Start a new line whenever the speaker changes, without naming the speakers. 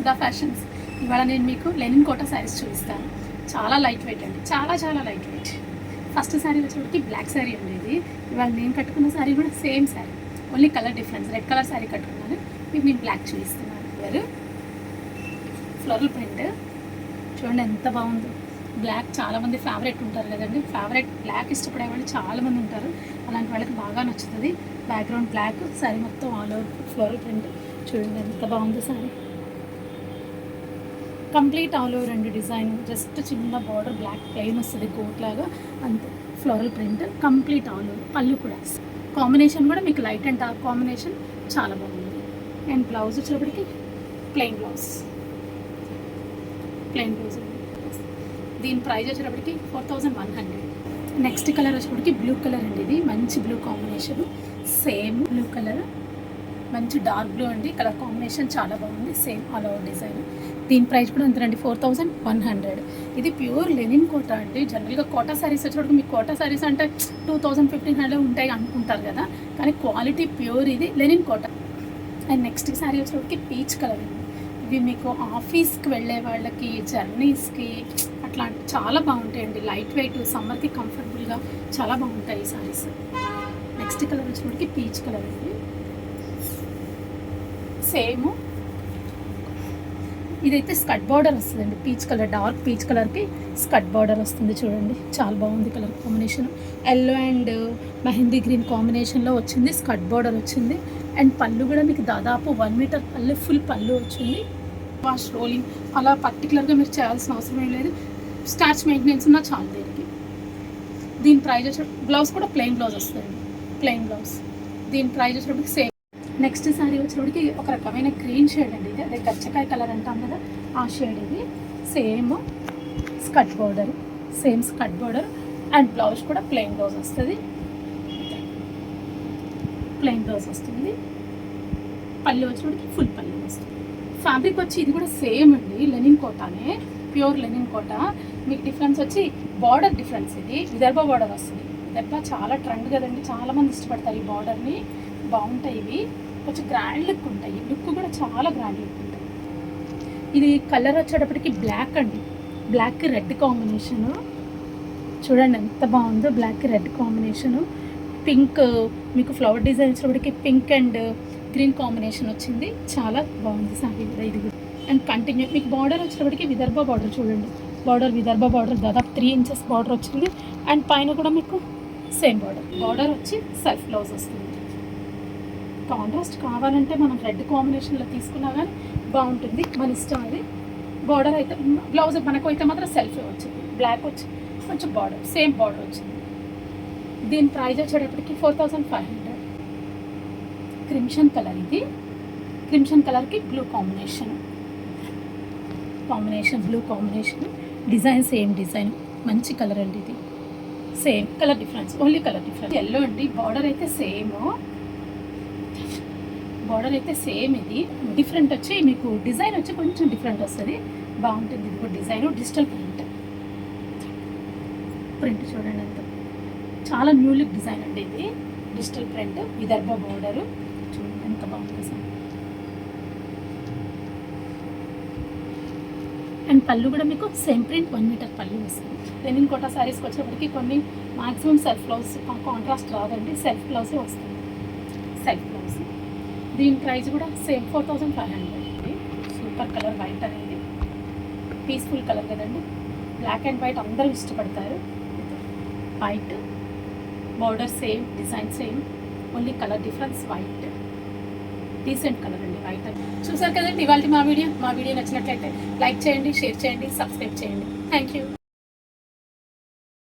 Sudha fashions. ఇవాళ నేను మీకు లెనిన్ కోటా శారీస్ చూపిస్తాను. చాలా లైట్ వెయిట్ అండి, చాలా చాలా లైట్ వెయిట్. ఫస్ట్ శారీ వచ్చేటికి బ్లాక్ శారీ ఉండేది. ఇవాళ నేను కట్టుకున్న శారీ కూడా same sari, only colour difference. Red colour sari కట్టుకున్నాను, మీకు నేను బ్లాక్ చూపిస్తున్నాను. కలర్ ఫ్లోరల్ ప్రింట్ చూడండి ఎంత బాగుందో. బ్లాక్ చాలామంది ఫేవరెట్ ఉంటారు కదండి, ఫేవరెట్ బ్లాక్ ఇష్టపడే వాళ్ళు చాలామంది ఉంటారు. అలాంటి వాళ్ళకి బాగా నచ్చుతుంది. బ్యాక్గ్రౌండ్ బ్లాక్, శారీ మొత్తం ఆల్ ఓవర్ ఫ్లోరల్ ప్రింట్. చూడండి ఎంత బాగుందో శారీ. కంప్లీట్ ఆల్ ఓవర్ అండి డిజైన్. జస్ట్ చిన్న బార్డర్ బ్లాక్ ప్లెయిన్ వస్తుంది కోట్ లాగా, అంతే. Floral print complete all over. పళ్ళు కూడా కాంబినేషన్ కూడా మీకు లైట్ అండ్ డార్క్ కాంబినేషన్ చాలా బాగుంది. అండ్ బ్లౌజ్ వచ్చేటప్పటికి ప్లెయిన్ బ్లౌజ్. దీని ప్రైస్ వచ్చేటప్పటికి 4100. నెక్స్ట్ కలర్ వచ్చేటప్పటికి బ్లూ కలర్ అండి. ఇది మంచి blue combination, same blue colour, మంచి డార్క్ బ్లూ అండి. కలర్ కాంబినేషన్ చాలా బాగుంది, సేమ్ ఆల్ ఓవర్ డిజైన్. దీని ప్రైస్ కూడా అంతేనండి, 4100. ఇది ప్యూర్ లెనిన్ కోటా అండి. జనరల్గా కోటా శారీస్ వచ్చేటప్పుడు మీకు కోటా శారీస్ అంటే 2000-1500 ఉంటాయి అనుకుంటారు కదా, కానీ క్వాలిటీ ప్యూర్ ఇది linen Kota. And next sari వచ్చేటప్పటికి పీచ్ కలర్ అండి. ఇవి మీకు ఆఫీస్కి వెళ్ళే వాళ్ళకి, జర్నీస్కి అట్లా చాలా బాగుంటాయండి. లైట్ వెయిట్, సమ్మర్కి కంఫర్టబుల్గా చాలా బాగుంటాయి ఈ శారీస్. నెక్స్ట్ కలర్ వచ్చేటప్పటికి పీచ్ కలర్ అండి. సేమ్ ఇదైతే స్కట్ బార్డర్ వస్తుందండి. పీచ్ కలర్, డార్క్ పీచ్ కలర్కి స్కట్ బార్డర్ వస్తుంది. చూడండి చాలా బాగుంది colour combination. Yellow and mehndi green కాంబినేషన్లో వచ్చింది, స్కట్ బార్డర్ వచ్చింది. అండ్ పళ్ళు కూడా మీకు దాదాపు 1 మీటర్ పళ్ళు, ఫుల్ పళ్ళు వచ్చింది. వాష్ రోలింగ్ అలా పర్టికులర్గా మీరు చేయాల్సిన అవసరం ఏం లేదు. స్టార్చ్ మెయింటెనెన్స్ ఉన్నా చాలు దీనికి. దీని ప్రైస్ వచ్చి బ్లౌజ్ కూడా ప్లెయిన్ బ్లౌజ్ వస్తుంది, ప్లెయిన్ బ్లౌజ్. దీని ప్రైస్ వచ్చేటప్పటికి సేమ్. నెక్స్ట్ శారీ వచ్చేటప్పటికి ఒక రకమైన గ్రీన్ షేడ్ అండి. ఇది అదే గచ్చకాయ కలర్ అంటాం కదా, ఆ షేడ్ ఇది. Same skirt border, same skirt border. And blouse కూడా ప్లెయిన్ బ్లౌజ్ వస్తుంది, ప్లెయిన్ బ్లౌజ్ వస్తుంది. పళ్ళు వచ్చేటప్పటికి ఫుల్ పళ్ళు వస్తుంది. ఫ్యాబ్రిక్ వచ్చి ఇది కూడా సేమ్ అండి, లెనిన్ కోటానే, ప్యూర్ లెనిన్ కోటా. మీకు డిఫరెన్స్ వచ్చి బార్డర్ డిఫరెన్స్. ఇది విదర్భ బార్డర్ వస్తుంది. విదర్భ చాలా ట్రెండ్ కదండి, చాలామంది ఇష్టపడతారు ఈ బార్డర్ని. బాగుంటాయి ఇవి, కొంచెం గ్రాండ్ లుక్ ఉంటాయి. లుక్ కూడా చాలా గ్రాండ్ లుక్ ఉంటాయి. ఇది కలర్ వచ్చేటప్పటికి బ్లాక్ అండి, బ్లాక్ రెడ్ కాంబినేషను. చూడండి ఎంత బాగుందో, బ్లాక్ రెడ్ కాంబినేషను. పింక్ మీకు ఫ్లవర్ డిజైన్ వచ్చేటప్పటికి పింక్ అండ్ గ్రీన్ కాంబినేషన్ వచ్చింది. చాలా బాగుంది సారీ కూడా ఇది కూడా. అండ్ కంటిన్యూ మీకు బార్డర్ వచ్చేటప్పటికి విదర్భ బార్డర్. చూడండి బార్డర్ విదర్భ బార్డర్, దాదాపు 3 ఇంచెస్ బార్డర్ వచ్చింది. అండ్ పైన కూడా మీకు సేమ్ బార్డర్. బార్డర్ వచ్చి సెల్ఫ్ బ్లౌజ్ వస్తుంది. కాంట్రాస్ట్ కావాలంటే మనం రెడ్ కాంబినేషన్లో తీసుకున్నా కానీ బాగుంటుంది, మన ఇష్టం అది. బార్డర్ అయితే బ్లౌజ్ మనకు అయితే మాత్రం సెల్ఫ్ వచ్చింది, బ్లాక్ వచ్చి కొంచెం బార్డర్, సేమ్ బార్డర్ వచ్చింది. దీని ప్రైస్ వచ్చేటప్పటికి 4500. క్రిమ్షన్ కలర్ ఇది, క్రిమ్షన్ కలర్కి blue combination, blue combination. Design same design, మంచి కలర్ అండి ఇది. Same colour difference, only colour difference. Yellow అండి. బార్డర్ అయితే సేమ్, బార్డర్ అయితే సేమ్. ఇది డిఫరెంట్ వచ్చి మీకు డిజైన్ వచ్చి కొంచెం డిఫరెంట్ వస్తుంది, బాగుంటుంది. ఇది కూడా డిజైన్ డిజిటల్ ప్రింట్. ప్రింట్ చూడండి అంత చాలా న్యూ లుక్ డిజైన్ అండి ఇది. Digital print, Vidarbha border. చూడండి ఎంత బాగుంది సార్. అండ్ పళ్ళు కూడా మీకు సేమ్ ప్రింట్, 1 మీటర్ పళ్ళు వస్తుంది. లెనిన్ కోటా శారీస్కి వచ్చేప్పటికి కొన్ని మాక్సిమం సెల్ఫ్ బ్లౌజ్, కాంట్రాస్ట్ రాదండి, సెల్ఫ్ బ్లౌజే వస్తుంది, సెల్ఫ్ బ్లౌజ్. దీని ప్రైస్ కూడా సేమ్ 4500. సూపర్ కలర్ వైట్ అనేది, పీస్ఫుల్ కలర్ కదండి. బ్లాక్ అండ్ వైట్ అందరూ ఇష్టపడతారు. White border same, design same, only colour difference white. Decent colour అండి వైట్. చూసారు కదండి ఇవాళ మా వీడియో నచ్చినట్లయితే లైక్ చేయండి, షేర్ చేయండి, సబ్స్క్రైబ్ చేయండి. Thank you.